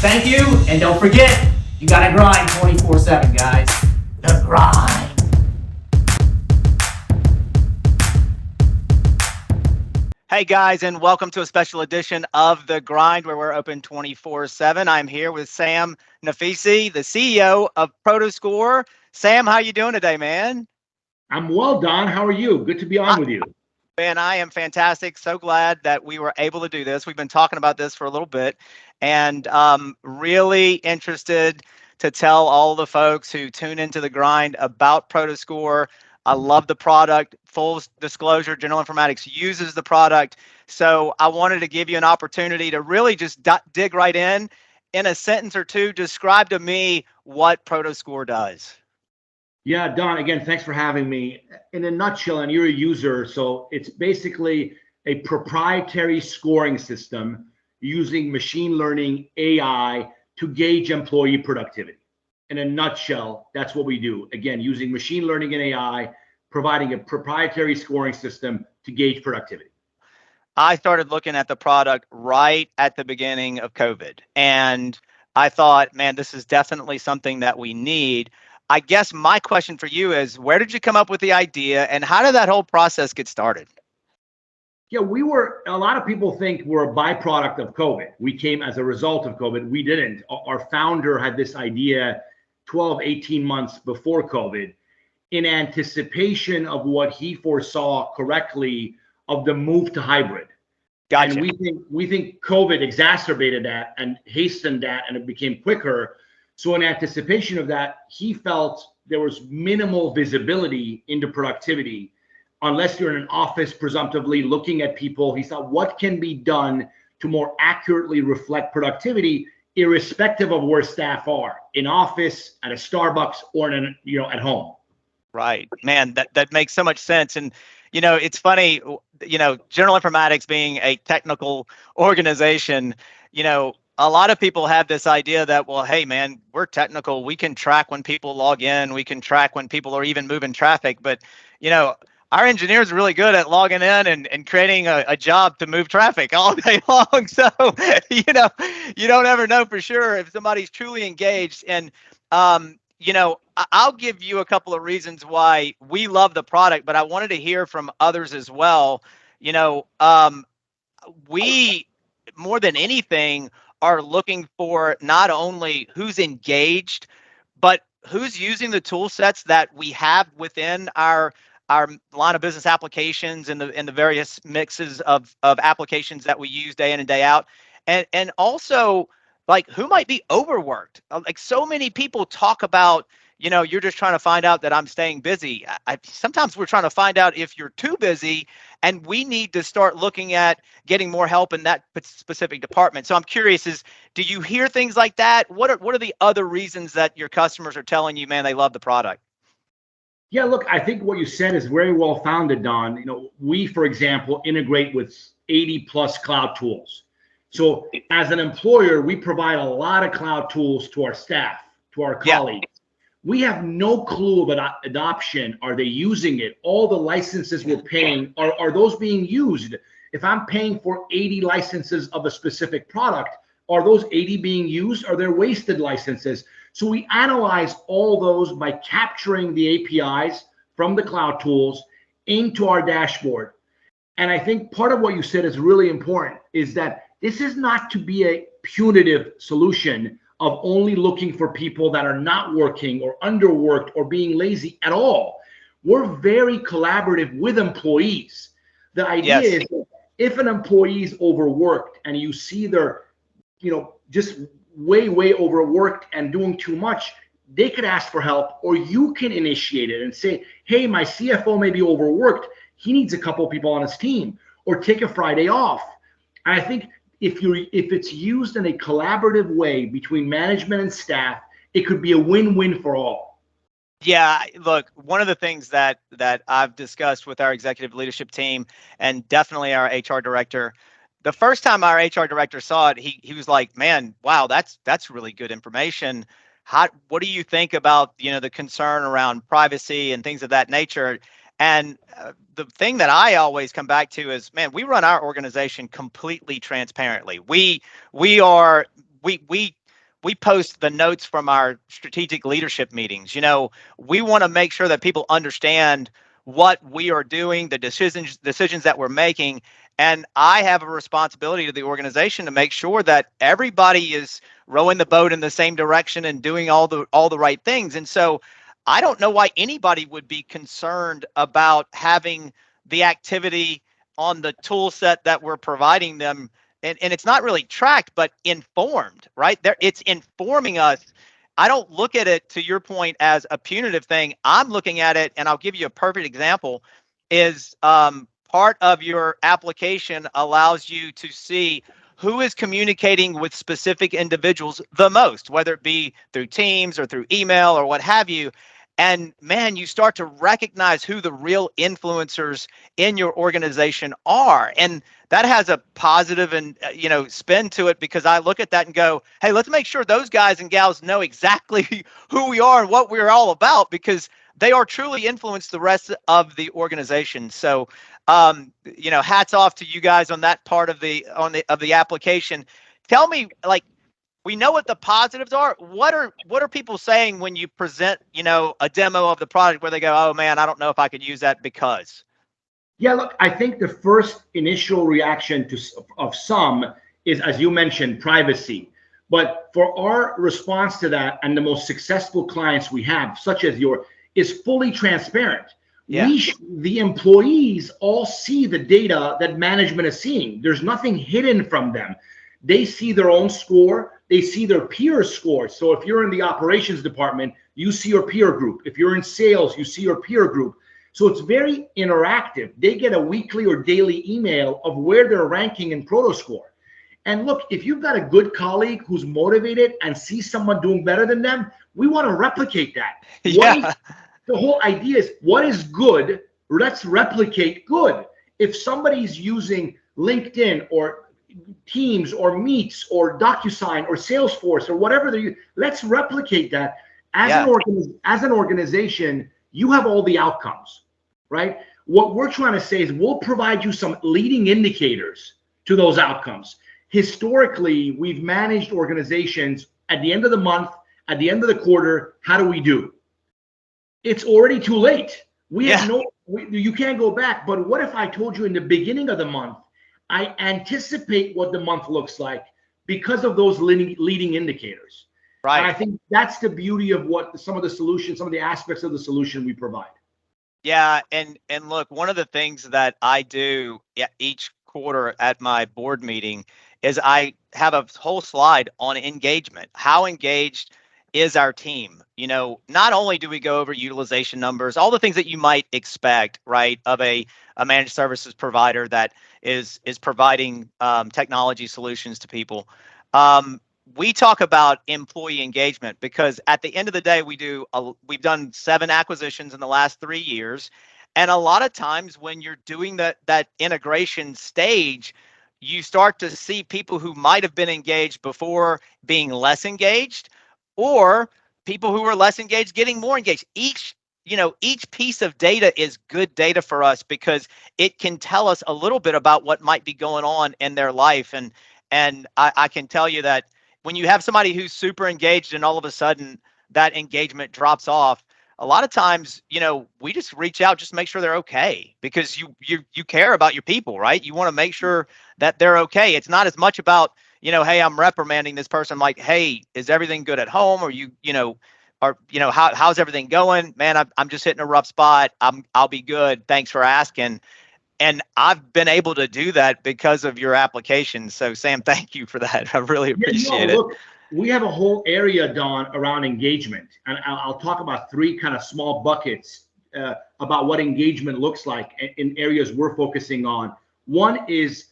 Thank you, and don't forget, you gotta grind 24/7, guys. The grind. Hey guys, and welcome to a special edition of The Grind where we're open 24/7. I'm here with Sam Naficy, the CEO of Prodoscore. Sam, how you doing today, man? I'm well, Don. How are you? Good to be on with you. Man, I am fantastic. So glad that we were able to do this. We've been talking about this for a little bit, and really interested to tell all the folks who tune into The Grind about Prodoscore. I love the product. Full disclosure, General Informatics uses the product. So I wanted to give you an opportunity to really just dig right in a sentence or two, describe to me what Prodoscore does. Yeah, Don, again, thanks for having me. In a nutshell, and you're a user, so it's basically a proprietary scoring system using machine learning AI to gauge employee productivity. In a nutshell, that's what we do. Again, using machine learning and AI, providing a proprietary scoring system to gauge productivity. I started looking at the product right at the beginning of COVID, and I thought, man, this is definitely something that we need. I guess my question for you is, where did you come up with the idea, and how did that whole process get started? Yeah, a lot of people think we're a byproduct of COVID. We came as a result of COVID. We didn't. Our founder had this idea 12, 18 months before COVID in anticipation of what he foresaw correctly of the move to hybrid. Gotcha. And we think COVID exacerbated that and hastened that, and it became quicker. So in anticipation of that, he felt there was minimal visibility into productivity unless you're in an office presumptively looking at people. He thought, what can be done to more accurately reflect productivity, irrespective of where staff are, in office, at a Starbucks, or at home. Right, man, that makes so much sense. And it's funny, General Informatics being a technical organization, a lot of people have this idea that, well, hey, man, we're technical. We can track when people log in. We can track when people are even moving traffic. But, our engineers are really good at logging in and creating a job to move traffic all day long. So, you don't ever know for sure if somebody's truly engaged. And, I'll give you a couple of reasons why we love the product, but I wanted to hear from others as well. We, more than anything, are looking for not only who's engaged, but who's using the tool sets that we have within our line of business applications and the various mixes of applications that we use day in and day out. And also, like, who might be overworked. Like, so many people talk about, you're just trying to find out that I'm staying busy. Sometimes we're trying to find out if you're too busy, and we need to start looking at getting more help in that specific department. So I'm curious, do you hear things like that? What are the other reasons that your customers are telling you, man, they love the product? Yeah, look, I think what you said is very well founded, Don. We, for example, integrate with 80 plus cloud tools. So as an employer, we provide a lot of cloud tools to our staff, to our colleagues. We have no clue about adoption. Are they using it? All the licenses we're paying, are those being used? If I'm paying for 80 licenses of a specific product, are those 80 being used? Are there wasted licenses? So we analyze all those by capturing the APIs from the cloud tools into our dashboard. And I think part of what you said is really important, is that this is not to be a punitive solution of only looking for people that are not working or underworked or being lazy at all. We're very collaborative with employees. The idea is, if an employee is overworked and you see they're, just way overworked and doing too much, they could ask for help, or you can initiate it and say, hey, my CFO may be overworked. He needs a couple of people on his team, or take a Friday off. And I think if it's used in a collaborative way between management and staff, it could be a win-win for all. Yeah, look, one of the things that I've discussed with our executive leadership team, and definitely our HR director, the first time our HR director saw it, he was like, man, wow, that's really good information. What do you think about, the concern around privacy and things of that nature? And the thing that I always come back to is, man, we run our organization completely transparently. We we post the notes from our strategic leadership meetings. We want to make sure that people understand what we are doing, the decisions that we're making. And I have a responsibility to the organization to make sure that everybody is rowing the boat in the same direction and doing all the right things. And so I don't know why anybody would be concerned about having the activity on the tool set that we're providing them. And it's not really tracked, but informed, right? It's informing us. I don't look at it, to your point, as a punitive thing. I'm looking at it, and I'll give you a perfect example, is part of your application allows you to see who is communicating with specific individuals the most, whether it be through Teams or through email or what have you. And man, you start to recognize who the real influencers in your organization are. And that has a positive and spin to it, because I look at that and go, hey, let's make sure those guys and gals know exactly who we are and what we're all about, because they are truly influenced the rest of the organization. So hats off to you guys on that part of the application. Tell me, like, we know what the positives are. What are people saying when you present, a demo of the product where they go, oh man, I don't know if I could use that because? Yeah, look, I think the first initial reaction of some is, as you mentioned, privacy. But for our response to that, and the most successful clients we have, such as is fully transparent. Yeah. The employees all see the data that management is seeing. There's nothing hidden from them. They see their own score. They see their peers' score. So if you're in the operations department, you see your peer group. If you're in sales, you see your peer group. So it's very interactive. They get a weekly or daily email of where they're ranking in Prodoscore. And look, if you've got a good colleague who's motivated and sees someone doing better than them, we want to replicate that. Yeah. The whole idea is, what is good? Let's replicate good. If somebody's using LinkedIn or Teams or Meets or DocuSign or Salesforce or whatever they're using, let's replicate that. As an organization, you have all the outcomes, right? What we're trying to say is we'll provide you some leading indicators to those outcomes. Historically, we've managed organizations at the end of the month, at the end of the quarter. How do we do? It's already too late. You can't go back. But what if I told you in the beginning of the month, I anticipate what the month looks like because of those leading indicators. Right. And I think that's the beauty of what some of the aspects of the solution we provide. Yeah. And look, one of the things that I do each quarter at my board meeting is I have a whole slide on engagement. How engaged is our team? Not only do we go over utilization numbers, all the things that you might expect, right, of a managed services provider that is providing technology solutions to people. We talk about employee engagement, because at the end of the day, we've done 7 acquisitions in the last 3 years. And a lot of times when you're doing that integration stage, you start to see people who might have been engaged before being less engaged, or people who are less engaged getting more engaged. Each piece of data is good data for us, because it can tell us a little bit about what might be going on in their life. And I can tell you that when you have somebody who's super engaged and all of a sudden that engagement drops off, a lot of times, we just reach out just to make sure they're okay, because you care about your people, right? You want to make sure that they're okay. It's not as much about, hey, I'm reprimanding this person. I'm like, hey, is everything good at home? Or how's everything going? Man, I'm just hitting a rough spot. I'll be good. Thanks for asking. And I've been able to do that because of your application. So Sam, thank you for that. I really appreciate it. Look, we have a whole area, Don, around engagement. And I'll talk about 3 kind of small buckets about what engagement looks like in areas we're focusing on. One is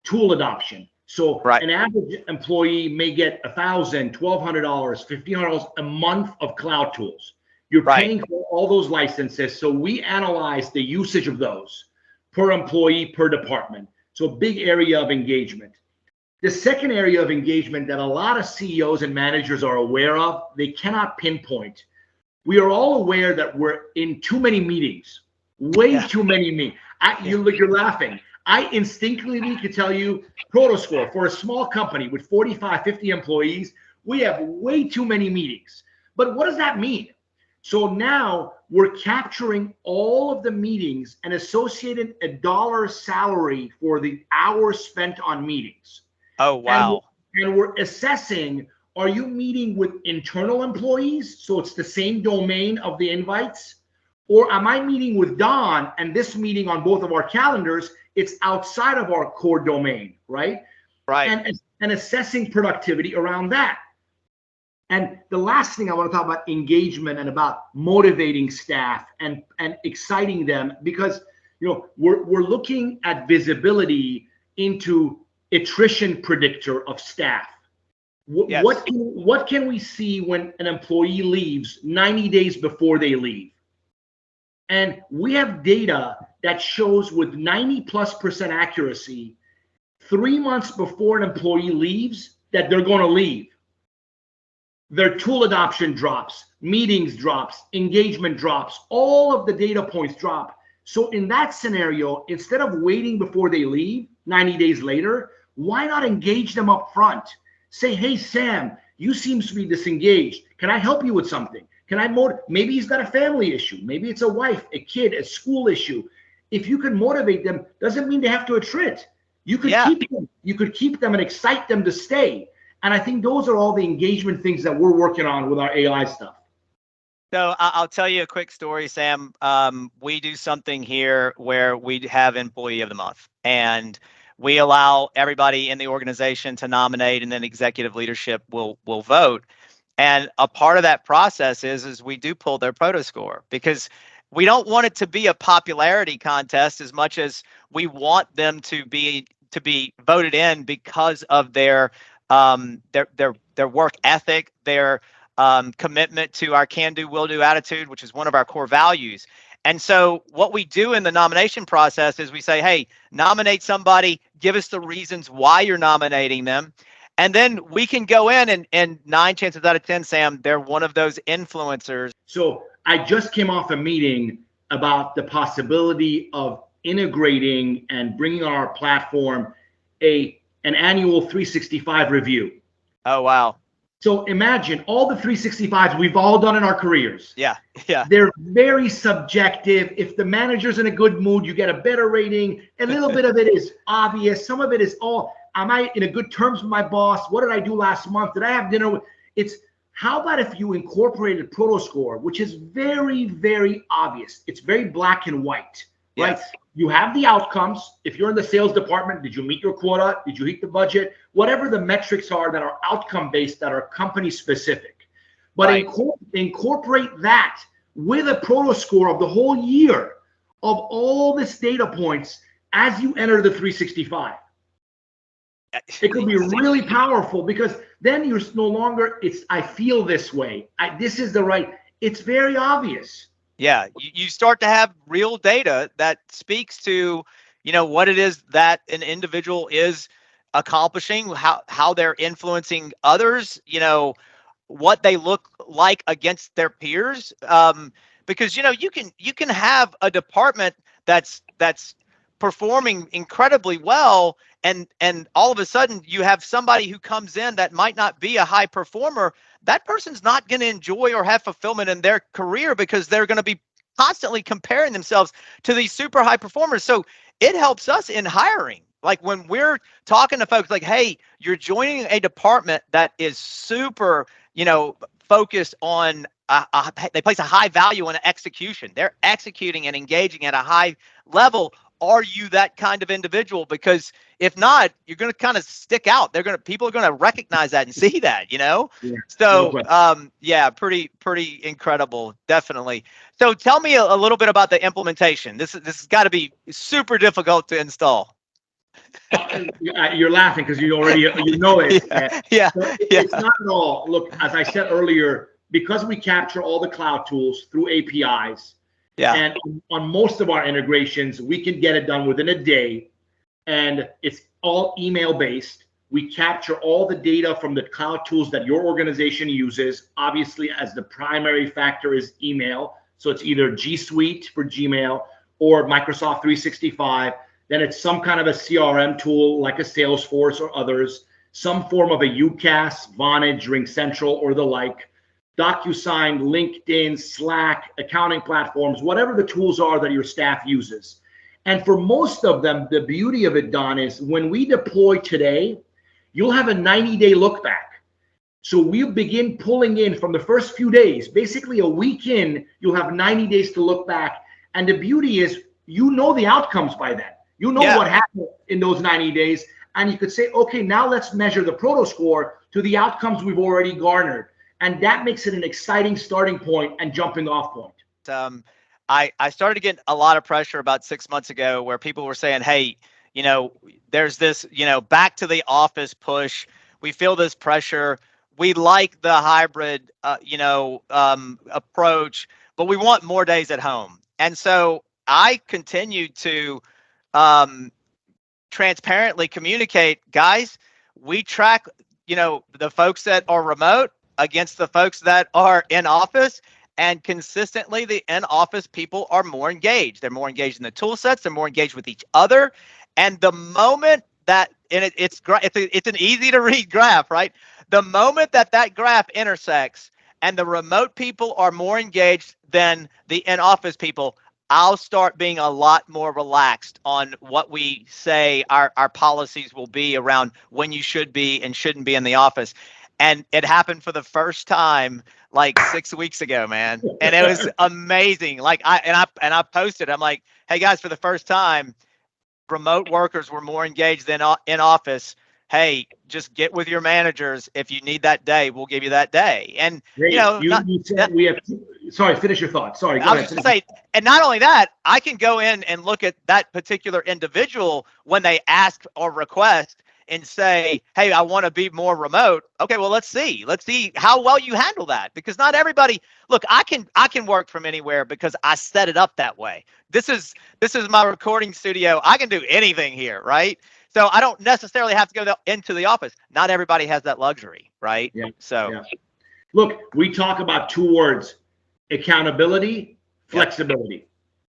tool adoption. So an average employee may get $1,000, $1,200, $1,500 a month of cloud tools. You're paying for all those licenses. So we analyze the usage of those per employee, per department. So a big area of engagement. The second area of engagement that a lot of CEOs and managers are aware of, they cannot pinpoint. We are all aware that we're in too many meetings, too many meetings. You're laughing. I instinctively could tell you, Prodoscore, for a small company with 45, 50 employees, We have way too many meetings. But what does that mean? So now we're capturing all of the meetings and associating a dollar salary for the hours spent on meetings. Oh, wow. And we're assessing, are you meeting with internal employees? So it's the same domain of the invites? Or am I meeting with Don and this meeting on both of our calendars, it's outside of our core domain, right? Right. And assessing productivity around that. And the last thing I want to talk about engagement and about motivating staff and exciting them, because we're looking at visibility into attrition predictor of staff. Yes. What can we see when an employee leaves 90 days before they leave? And we have data that shows with 90+% accuracy, 3 months before an employee leaves, that they're going to leave. Their tool adoption drops, meetings drops, engagement drops, all of the data points drop. So in that scenario, instead of waiting before they leave 90 days later, why not engage them up front? Say, hey, Sam, you seem to be disengaged. Can I help you with something? Can I maybe he's got a family issue. Maybe it's a wife, a kid, a school issue. If you can motivate them, doesn't mean they have to attrit. You could keep them. You could keep them and excite them to stay. And I think those are all the engagement things that we're working on with our AI stuff. So I'll tell you a quick story, Sam. We do something here where we have Employee of the Month, and we allow everybody in the organization to nominate, and then executive leadership will vote. And a part of that process is we do pull their Prodoscore, because we don't want it to be a popularity contest as much as we want them to be voted in because of their work ethic, their commitment to our can-do, will-do attitude, which is one of our core values. And so what we do in the nomination process is we say, hey, nominate somebody, give us the reasons why you're nominating them. And then we can go in and 9 chances out of 10, Sam, they're one of those influencers. So I just came off a meeting about the possibility of integrating and bringing on our platform an annual 365 review. Oh, wow. So imagine all the 365s we've all done in our careers. Yeah. They're very subjective. If the manager's in a good mood, you get a better rating. A little bit of it is obvious. Some of it is am I in a good terms with my boss? What did I do last month? Did I have dinner with? How about if you incorporated Prodoscore, which is very, very obvious. It's very black and white, right? Yes. You have the outcomes. If you're in the sales department, did you meet your quota? Did you hit the budget? Whatever the metrics are that are outcome-based, that are company-specific. But right. incorporate that with a Prodoscore of the whole year of all this data points as you enter the 365. It could be really powerful, because then you're no longer, I feel this way. This is the right, it's very obvious. Yeah, you start to have real data that speaks to, what it is that an individual is accomplishing, how they're influencing others, what they look like against their peers. Because you can have a department that's performing incredibly well, and all of a sudden you have somebody who comes in that might not be a high performer. That person's not going to enjoy or have fulfillment in their career, because they're going to be constantly comparing themselves to these super high performers. So it helps us in hiring. Like when we're talking to folks like, hey, you're joining a department that is super, focused on, they place a high value on execution. They're executing and engaging at a high level. Are you that kind of individual? Because if not, you're going to kind of stick out. People are going to recognize that and see that, Yeah. So, pretty incredible, definitely. So tell me a little bit about the implementation. This has got to be super difficult to install. You're laughing because you know it. Yeah. It's not at all. Look, as I said earlier, because we capture all the cloud tools through APIs, and on most of our integrations, we can get it done within a day, and it's all email based. We capture all the data from the cloud tools that your organization uses. Obviously, as the primary factor is email. So it's either G Suite for Gmail or Microsoft 365. Then it's some kind of a CRM tool like a Salesforce or others. some form of a UCAS, Vonage, RingCentral, or the like, DocuSign, LinkedIn, Slack, accounting platforms, whatever the tools are that your staff uses. And for most of them, the beauty of it, Don, is when we deploy today, you'll have a 90-day look back. So we'll begin pulling in from the first few days, basically a week in, you'll have 90 days to look back. And the beauty is, you know the outcomes by then. You know what happened in those 90 days. And you could say, okay, now let's measure the Prodoscore to the outcomes we've already garnered. And that makes it an exciting starting point and jumping off point. I started to get a lot of pressure about 6 months ago where people were saying, hey, there's this, back to the office push. We feel this pressure. We like the hybrid, approach, but we want more days at home. And so I continued to transparently communicate, guys, we track, the folks that are remote against the folks that are in office. And consistently, the in-office people are more engaged. They're more engaged in the tool sets. They're more engaged with each other. And the moment that, and it's an easy to read graph, right? The moment that graph intersects and the remote people are more engaged than the in-office people, I'll start being a lot more relaxed on what we say our policies will be around when you should be and shouldn't be in the office. And it happened for the first time like 6 weeks ago, man. And it was amazing. Like I posted, I'm like, hey guys, for the first time, remote workers were more engaged than in office. Hey, just get with your managers. If you need that day, we'll give you that day. And you said we have. Sorry, finish your thought. Sorry, go I was ahead. just gonna say, and not only that, I can go in and look at that particular individual when they ask or request and say, hey, I want to be more remote. Okay, well, let's see how well you handle that, because not everybody, look, I can work from anywhere because I set it up that way. This is my recording studio. I can do anything here, right? So I don't necessarily have to go into the office. Not everybody has that luxury, right? Yeah. So yeah. Look, we talk about two words: accountability, flexibility.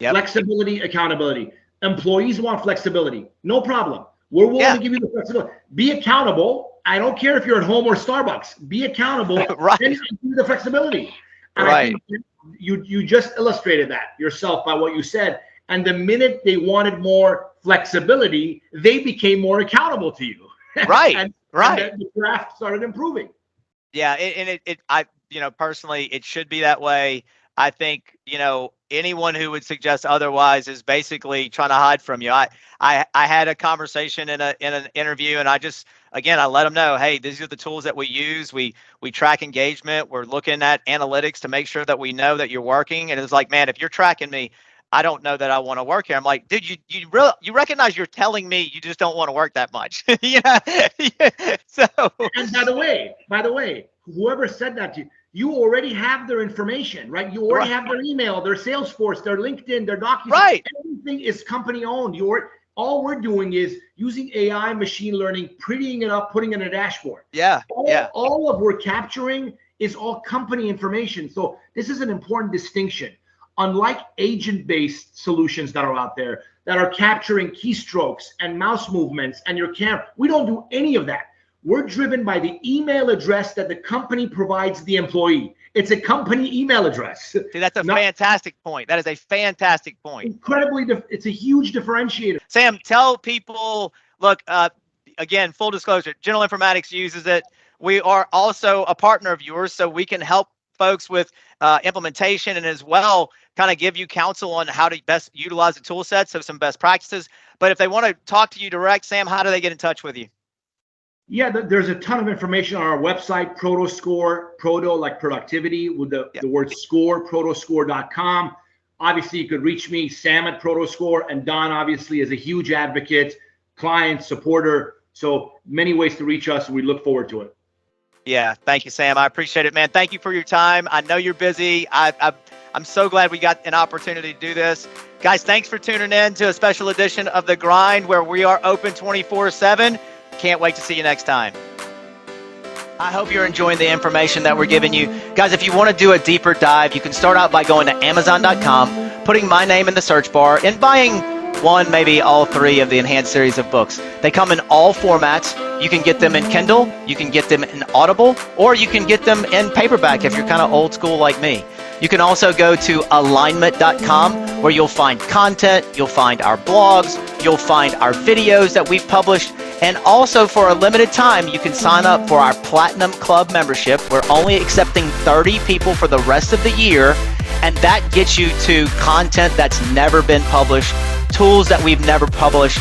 Yep. Flexibility, accountability. Employees want flexibility. No problem. We're willing to give you the flexibility. Be accountable. I don't care if you're at home or Starbucks. Be accountable. Right. And give you the flexibility. And right. I think you just illustrated that yourself by what you said. And the minute they wanted more flexibility, they became more accountable to you. Right. and the graph started improving. Yeah. And I personally, it should be that way. I think, anyone who would suggest otherwise is basically trying to hide from you. I had a conversation in an interview, and I let them know, hey, these are the tools that we use. We track engagement. We're looking at analytics to make sure that we know that you're working. And it's like, man, if you're tracking me, I don't know that I want to work here. I'm like, dude, you recognize you're telling me you just don't want to work that much. Yeah. So. And by the way, whoever said that to you, you already have their information, right? You already have their email, their Salesforce, their LinkedIn, their documents. Right. Everything is company owned. All we're doing is using AI, machine learning, prettying it up, putting it in a dashboard. Yeah. All of we're capturing is all company information. So this is an important distinction. Unlike agent-based solutions that are out there that are capturing keystrokes and mouse movements and your camera, we don't do any of that. We're driven by the email address that the company provides the employee. It's a company email address. See, that's a fantastic point. That is a fantastic point. It's a huge differentiator. Sam, tell people, look, again, full disclosure, General Informatics uses it. We are also a partner of yours, so we can help folks with implementation and as well kind of give you counsel on how to best utilize the tool set, so some best practices. But if they want to talk to you direct, Sam, how do they get in touch with you? Yeah, there's a ton of information on our website, Prodoscore, Prodo like productivity with the word score, Prodoscore.com. Obviously, you could reach me, Sam at Prodoscore, and Don obviously is a huge advocate, client, supporter. So many ways to reach us, and we look forward to it. Yeah, thank you, Sam. I appreciate it, man. Thank you for your time. I know you're busy. I'm so glad we got an opportunity to do this. Guys, thanks for tuning in to a special edition of The Grind, where we are open 24/7. Can't wait to see you next time. I hope you're enjoying the information that we're giving you. Guys, if you want to do a deeper dive, you can start out by going to Amazon.com, putting my name in the search bar, and buying one, maybe all three of the enhanced series of books. They come in all formats. You can get them in Kindle, you can get them in Audible, or you can get them in paperback if you're kind of old school like me. You can also go to alignment.com where you'll find content, you'll find our blogs, you'll find our videos that we've published, and also for a limited time, you can sign up for our Platinum Club membership. We're only accepting 30 people for the rest of the year, and that gets you to content that's never been published, tools that we've never published,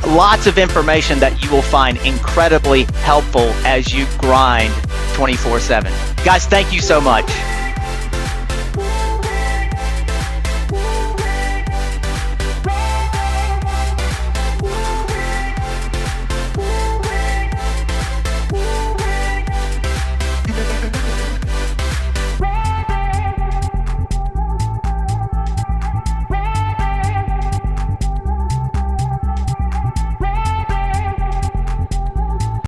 lots of information that you will find incredibly helpful as you grind 24/7. Guys, thank you so much.